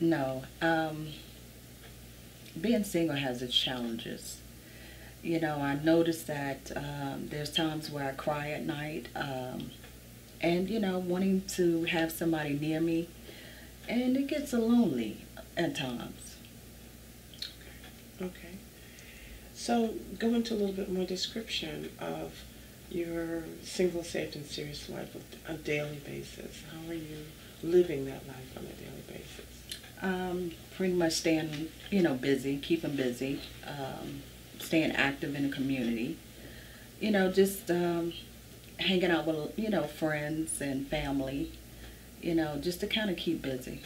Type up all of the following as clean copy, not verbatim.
No. Being single has its challenges. I noticed that there's times where I cry at night, and wanting to have somebody near me, and it gets lonely at times. Okay. So go into a little bit more description of your single, saved, and serious life on a daily basis. How are you living that life on a daily basis? Pretty much staying, busy, keeping busy, staying active in the community. Just hanging out with, friends and family, just to kind of keep busy.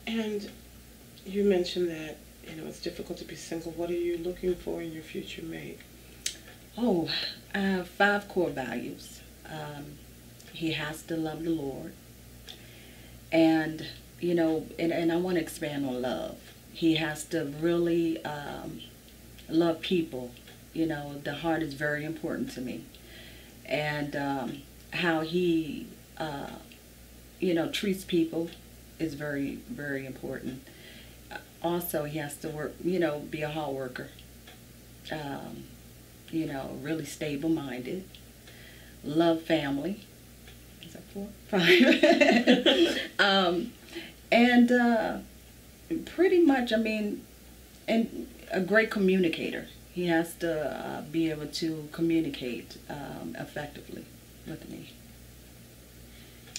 And you mentioned that, it's difficult to be single. What are you looking for in your future mate? Oh, I have 5 core values. He has to love the Lord. And, and I want to expand on love. He has to really love people. The heart is very important to me. And how he, treats people is very, very important. Also, he has to work, be a hard worker. Um, really stable-minded. Love family. Is that 4? 5. And pretty much, and a great communicator. He has to be able to communicate effectively with me.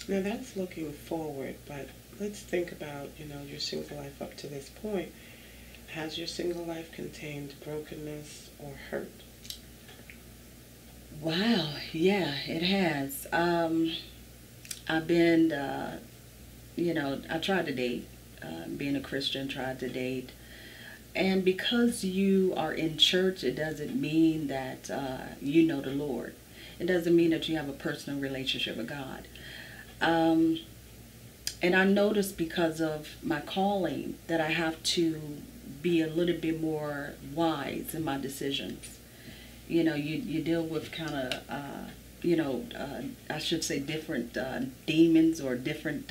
Now that's looking forward, but let's think about, your single life up to this point. Has your single life contained brokenness or hurt? Wow, yeah, it has. I've been, I tried to date. Being a Christian, tried to date. And because you are in church, it doesn't mean that you know the Lord. It doesn't mean that you have a personal relationship with God. And I noticed because of my calling that I have to be a little bit more wise in my decisions. You deal with kind of, I should say different demons or different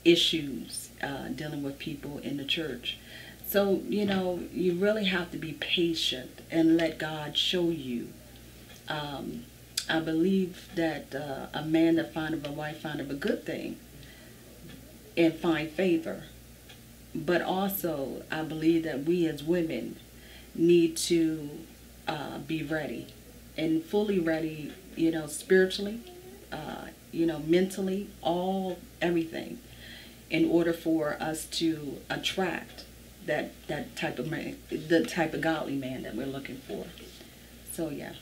issues dealing with people in the church. So, you really have to be patient and let God show you. I believe that a man that findeth a wife findeth a good thing and find favor. But also, I believe that we as women need to be ready and fully ready, spiritually, mentally, everything, in order for us to attract that type of man, the type of godly man that we're looking for. So yeah.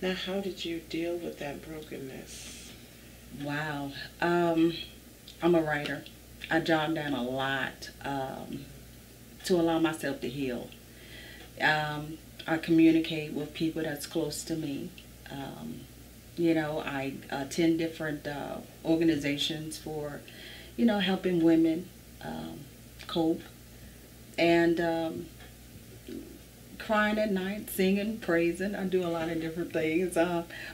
Now, how did you deal with that brokenness? Wow. I'm a writer. I jot down a lot to allow myself to heal. I communicate with people that's close to me. I attend different organizations for, helping women cope. And crying at night, singing, praising. I do a lot of different things.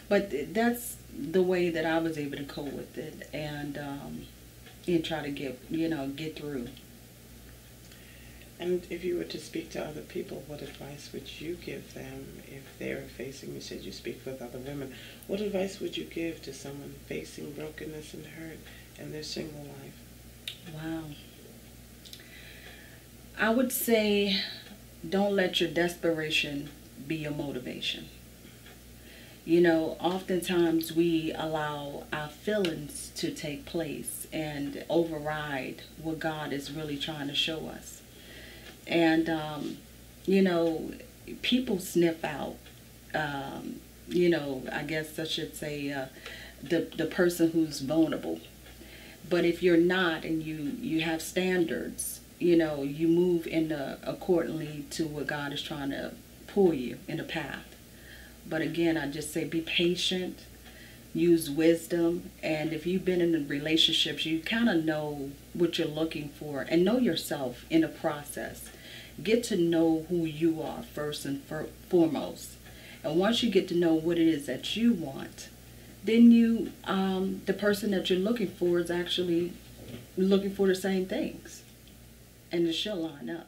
But that's the way that I was able to cope with it and try to get through. And if you were to speak to other people, what advice would you give them if they're facing, you said you speak with other women, what advice would you give to someone facing brokenness and hurt in their single life? Wow. I would say don't let your desperation be your motivation. Oftentimes we allow our feelings to take place and override what God is really trying to show us. And, people sniff out, I guess I should say, the person who's vulnerable. But if you're not and you have standards, you move accordingly to what God is trying to pull you in a path. But again, I just say be patient, use wisdom, and if you've been in relationships, you kind of know what you're looking for and know yourself in the process. Get to know who you are first and foremost. And once you get to know what it is that you want, then the person that you're looking for is actually looking for the same things, and it should line up.